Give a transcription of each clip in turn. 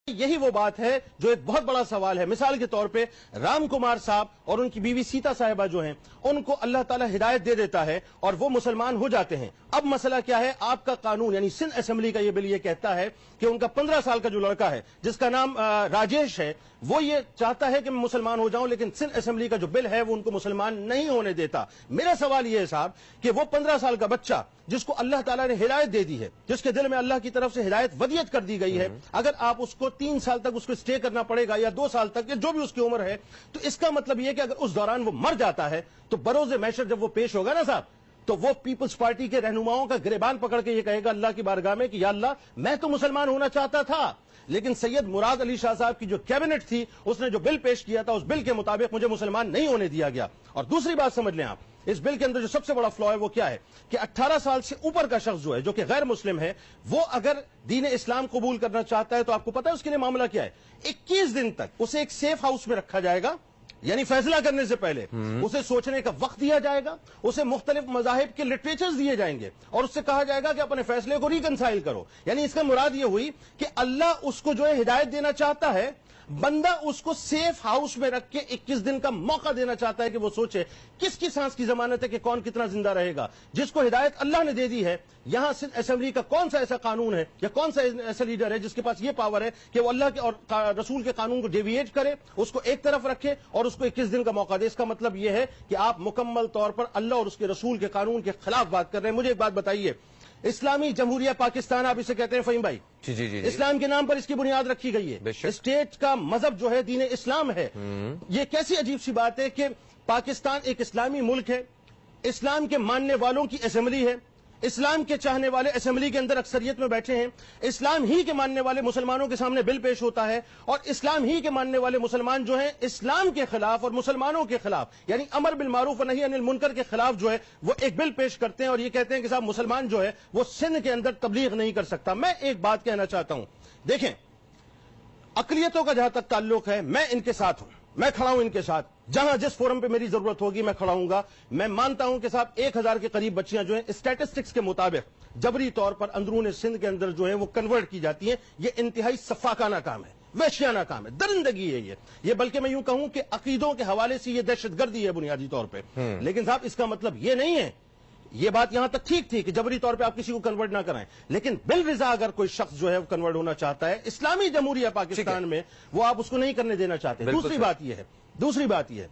यही वो बात है जो एक बहुत बड़ा सवाल है। मिसाल के तौर पे राम कुमार साहब और उनकी बीवी सीता साहिबा जो हैं, उनको अल्लाह ताला हिदायत दे देता है और वो मुसलमान हो जाते हैं। अब मसला क्या है, आपका कानून यानी सिंध असेंबली का ये बिल ये कहता है कि उनका 15 साल का जो लड़का है जिसका नाम राजेश है, वो ये चाहता है कि मैं मुसलमान हो जाऊं, लेकिन सिंध असेंबली का जो बिल है वो उनको मुसलमान नहीं होने देता। मेरा सवाल ये है साहब कि वो 15 साल का बच्चा जिसको अल्लाह ताला ने हिदायत दे दी है, जिसके दिल में अल्लाह की तरफ से हिदायत वदियत कर दी गई है, अगर आप उसको 3 साल तक उसको स्टे करना पड़ेगा या 2 साल तक या जो भी उसकी उम्र है, तो इसका मतलब यह कि अगर उस दौरान वो मर जाता है तो बरोज़े महशर जब वो पेश होगा ना साहब, तो वो पीपल्स पार्टी के रहनुमाओं का गिरेबान पकड़ के ये कहेगा अल्लाह की बारगाह में कि या अल्लाह, मैं तो मुसलमान होना चाहता था, लेकिन सैयद मुराद अली शाह साहब की जो कैबिनेट थी उसने जो बिल पेश किया था उस बिल के मुताबिक मुझे मुसलमान नहीं होने दिया गया। और दूसरी बात समझ लें आप, इस बिल के अंदर जो सबसे बड़ा फ्लॉ है वो क्या है कि 18 साल से ऊपर का शख्स जो है, जो कि गैर मुस्लिम है, वो अगर दीन इस्लाम कबूल करना चाहता है तो आपको पता है उसके लिए मामला क्या है, 21 दिन तक उसे एक सेफ हाउस में रखा जाएगा, यानी फैसला करने से पहले उसे सोचने का वक्त दिया जाएगा, उसे मुख्तलिफ मजाहिब के लिटरेचर्स दिए जाएंगे और उससे कहा जाएगा कि अपने फैसले को रिकंसाइल करो। यानी इसका मुराद ये हुई कि अल्लाह उसको जो है हिदायत देना चाहता है, बंदा उसको सेफ हाउस में रख के 21 दिन का मौका देना चाहता है कि वो सोचे किसकी सांस की जमानत है कि कौन कितना जिंदा रहेगा। जिसको हिदायत अल्लाह ने दे दी है, यहां सिंध असेंबली का कौन सा ऐसा कानून है या कौन सा ऐसा लीडर है जिसके पास ये पावर है कि वो अल्लाह के और रसूल के कानून को डेविएट करे, उसको एक तरफ रखे और उसको 21 दिन का मौका दे। इसका मतलब यह है कि आप मुकम्मल तौर पर अल्लाह और उसके रसूल के कानून के खिलाफ बात कर रहे हैं। मुझे एक बात बताइए, इस्लामी जमहूरिया पाकिस्तान आप इसे कहते हैं फहीम भाई, जी। इस्लाम के नाम पर इसकी बुनियाद रखी गई है। स्टेट का मजहब जो है दीन इस्लाम है। ये कैसी अजीब सी बात है कि पाकिस्तान एक इस्लामी मुल्क है, इस्लाम के मानने वालों की असेंबली है, इस्लाम के चाहने वाले असेंबली के अंदर अक्सरियत में बैठे हैं, इस्लाम ही के मानने वाले मुसलमानों के सामने बिल पेश होता है और इस्लाम ही के मानने वाले मुसलमान जो हैं इस्लाम के खिलाफ और मुसलमानों के खिलाफ यानी अमर बिल मारूफ और नही अनिल मुनकर के खिलाफ जो है वो एक बिल पेश करते हैं और ये कहते हैं कि साहब मुसलमान जो है वो सिंध के अंदर तबलीग नहीं कर सकता। मैं एक बात कहना चाहता हूं, देखें, अकलियतों का जहां तक ताल्लुक है मैं इनके साथ हूं, मैं खड़ा हूं इनके साथ, जहां जिस फोरम पे मेरी जरूरत होगी मैं खड़ा हूंगा। मैं मानता हूं कि साहब 1000 के करीब बच्चियां जो हैं स्टैटिस्टिक्स के मुताबिक जबरी तौर पर अंदरून सिंध के अंदर जो है वो कन्वर्ट की जाती हैं। ये इंतहाई सफाकाना काम है, वहशियाना काम है, दरिंदगी है ये बल्कि मैं यूं कहूं कि अकीदों के हवाले से ये दहशतगर्दी है बुनियादी तौर पर। लेकिन साहब इसका मतलब ये नहीं है, ये बात यहां तक ठीक थी कि जबरी तौर पे आप किसी को कन्वर्ट ना कराएं, लेकिन बिल रिजा अगर कोई शख्स जो है वो कन्वर्ट होना चाहता है इस्लामी जमहूरिया पाकिस्तान में, वो आप उसको नहीं करने देना चाहते। दूसरी बात यह है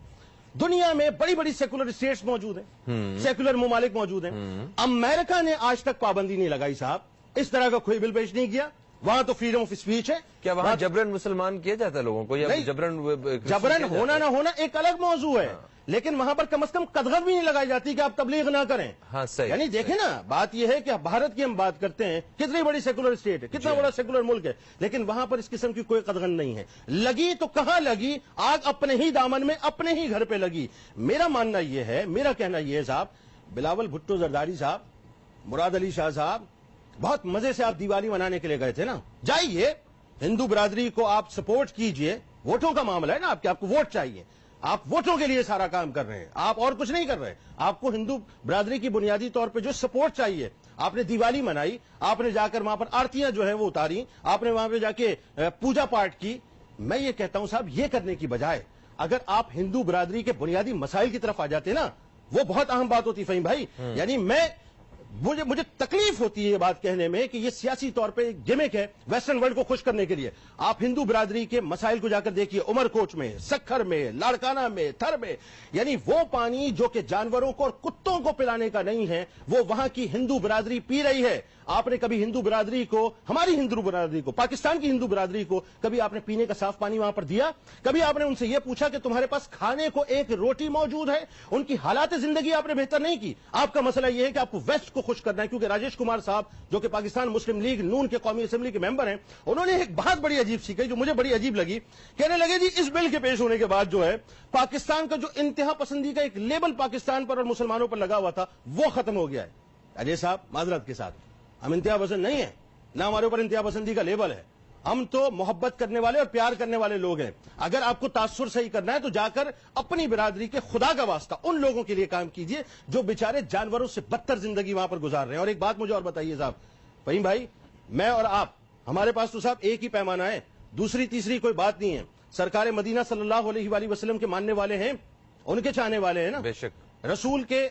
दुनिया में बड़ी बड़ी सेकुलर स्टेट्स मौजूद हैं, सेकुलर ममालिक मौजूद हैं। अमेरिका ने आज तक पाबंदी नहीं लगाई साहब, इस तरह का कोई बिल पेश नहीं किया। वहां तो फ्रीडम ऑफ स्पीच है। क्या वहां जबरन मुसलमान किया जाता है लोगों को, या जबरन होना ना होना एक अलग मौजू है, लेकिन वहां पर कम से कम कदगत भी नहीं लगाई जाती कि आप तबलीग ना करें। हाँ, सही। यानी देखें ना, बात यह है कि भारत की हम बात करते हैं, कितनी बड़ी सेकुलर स्टेट है, कितना बड़ा सेकुलर मुल्क है, लेकिन वहां पर इस किस्म की कोई कदगन नहीं है। लगी तो कहां लगी, आग अपने ही दामन में अपने ही घर पे लगी। मेरा मानना यह है, मेरा कहना यह है साहब, बिलावल भुट्टो जरदारी साहब, मुराद अली शाह साहब, बहुत मजे से आप दिवाली मनाने के लिए गए थे ना, जाइए हिंदू बिरादरी को आप सपोर्ट कीजिए, वोटों का मामला है ना, आपको वोट चाहिए, आप वोटों के लिए सारा काम कर रहे हैं, आप और कुछ नहीं कर रहे। आपको हिंदू बिरादरी की बुनियादी तौर पे जो सपोर्ट चाहिए, आपने दिवाली मनाई, आपने जाकर वहां पर आरतियां जो है वो उतारी, आपने वहां पे जाके पूजा पाठ की। मैं ये कहता हूं साहब, ये करने की बजाय अगर आप हिंदू बिरादरी के बुनियादी मसाइल की तरफ आ जाते ना, वो बहुत अहम बात होती फहीम भाई। यानी मुझे तकलीफ होती है ये बात कहने में कि ये सियासी तौर पे एक गिमिक है वेस्टर्न वर्ल्ड को खुश करने के लिए। आप हिंदू बिरादरी के मसाइल को जाकर देखिए, उमरकोट में, सखर में, लाड़काना में, थर में, यानी वो पानी जो कि जानवरों को और कुत्तों को पिलाने का नहीं है, वो वहां की हिंदू बिरादरी पी रही है। आपने कभी हिंदू बिरादरी को, हमारी हिंदू बिरादरी को, पाकिस्तान की हिंदू बिरादरी को कभी आपने पीने का साफ पानी वहां पर दिया? कभी आपने उनसे यह पूछा कि तुम्हारे पास खाने को एक रोटी मौजूद है? उनकी हालात जिंदगी आपने बेहतर नहीं की। आपका मसला यह है कि आपको वेस्ट को खुश करना है, क्योंकि राजेश कुमार साहब जो कि पाकिस्तान मुस्लिम लीग नून के कौमी असेंबली के मेंबर हैं, उन्होंने एक बात बड़ी अजीब सी कही जो मुझे बड़ी अजीब लगी। कहने लगे जी इस बिल के पेश होने के बाद जो है पाकिस्तान का जो इंतहा पसंदी का एक लेबल पाकिस्तान पर और मुसलमानों पर लगा हुआ था वो खत्म हो गया है। अजय साहब माजरत के साथ, हम इंतहा पसंद नहीं है, ना हमारे ऊपर इंतहा पसंदी का लेबल है। हम तो मोहब्बत करने वाले और प्यार करने वाले लोग हैं। अगर आपको तासुर सही करना है तो जाकर अपनी बिरादरी के खुदा का वास्ता उन लोगों के लिए काम कीजिए जो बेचारे जानवरों से बदतर जिंदगी वहां पर गुजार रहे हैं। और एक बात मुझे और बताइए साहब, फहीम भाई, मैं और आप, हमारे पास तो साहब एक ही पैमाना है। दूसरी तीसरी कोई बात नहीं है। सरकार मदीना सल्लल्लाहु अलैहि वसल्लम के मानने वाले हैं, उनके चाहने वाले हैं ना। बेशक रसूल के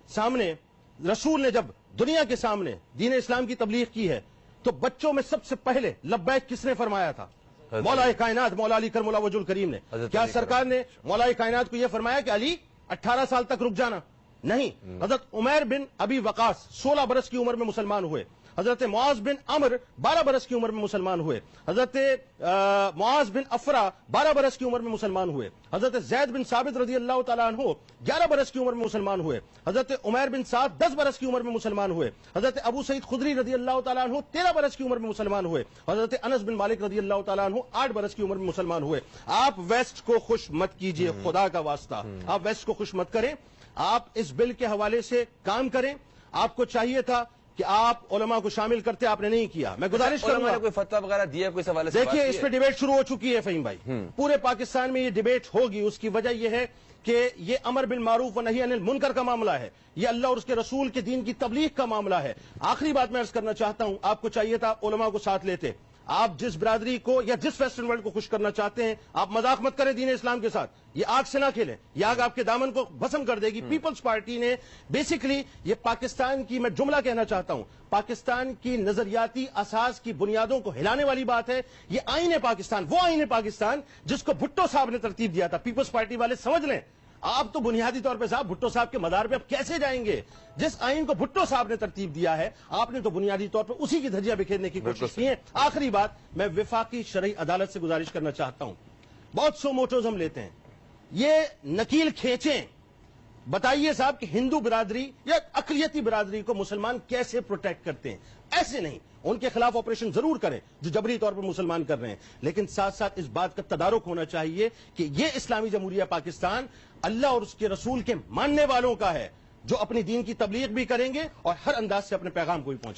सामने, रसूल ने जब दुनिया के सामने दीन इस्लाम की तबलीग की है तो बच्चों में सबसे पहले लब्बैक किसने फरमाया था? मौला कायनात मौला अली करमुल्लाह वजुल करीम ने। क्या सरकार ने मौला कायनात को यह फरमाया कि अली 18 साल तक रुक जाना? नहीं। हजरत उमैर बिन अबी वकास 16 बरस की उम्र में मुसलमान हुए। हजरत मुआज बिन अमर 12 बरस की उम्र में मुसलमान हुए। हजरत मुआज बिन अफरा 12 बरस की उम्र में मुसलमान हुए। हजरत जैद बिन साबित रजी अल्लाह तआला अन्हु 11 बरस की उम्र में मुसलमान हुए। हजरत उमैर बिन साद 10 बरस की उम्र में मुसलमान हुए। हजरत अबू सईद खुदरी रजी अल्लाह तआला अन्हु 13 बरस की उम्र में मुसलमान हुए। हजरत अनस बिन मालिक रजी अल्लाह तआला अन्हु 8 बरस की उम्र में मुसलमान हुए। आप वेस्ट को खुश मत कीजिए, खुदा का वास्ता, आप वेस्ट को खुश मत करें। आप इस बिल के हवाले से काम करें। आपको चाहिए था कि आप उलमा को शामिल करते, आपने नहीं किया। मैं गुजारिश करूंगा, कोई फतवा वगैरह दिया, कोई सवाल? देखिए इस पे डिबेट शुरू हो चुकी है फहीम भाई, पूरे पाकिस्तान में ये डिबेट होगी। उसकी वजह यह है कि ये अमर बिल मारूफ व नही अनिल मुनकर का मामला है, ये अल्लाह और उसके रसूल के दीन की तबलीग का मामला है। आखिरी बात मैं अर्ज करना चाहता हूं, आपको चाहिए था उलमा को साथ लेते। आप जिस बिरादरी को या जिस वेस्टर्न वर्ल्ड को खुश करना चाहते हैं, आप मजाक मत करें दीन इस्लाम के साथ। ये आग से ना खेलें, ये आग आपके दामन को भस्म कर देगी। पीपल्स पार्टी ने बेसिकली ये पाकिस्तान की, मैं जुमला कहना चाहता हूं, पाकिस्तान की नजरियाती असास की बुनियादों को हिलाने वाली बात है। ये आईन है पाकिस्तान, वो आईन है पाकिस्तान जिसको भुट्टो साहब ने तरतीब दिया था। पीपल्स पार्टी वाले समझ लें, आप तो बुनियादी तौर पे साहब भुट्टो साहब के मदार पे आप कैसे जाएंगे? जिस आइन को भुट्टो साहब ने तरतीब दिया है, आपने तो बुनियादी तौर पे उसी की धज्जियां बिखेरने की कोशिश की है। आखिरी बात, मैं विफाकी शरई अदालत से गुजारिश करना चाहता हूं, बहुत सो मोटोज हम लेते हैं, ये नकील खींचें, बताइए साहब कि हिंदू बिरादरी या अकलियती बिरादरी को मुसलमान कैसे प्रोटेक्ट करते हैं। ऐसे नहीं, उनके खिलाफ ऑपरेशन जरूर करें जो जबरी तौर पर मुसलमान कर रहे हैं, लेकिन साथ साथ इस बात का तदारुक होना चाहिए कि यह इस्लामी जमहूरिया पाकिस्तान अल्लाह और उसके रसूल के मानने वालों का है, जो अपनी दीन की तबलीग भी करेंगे और हर अंदाज से अपने पैगाम को भी पहुंचाएंगे।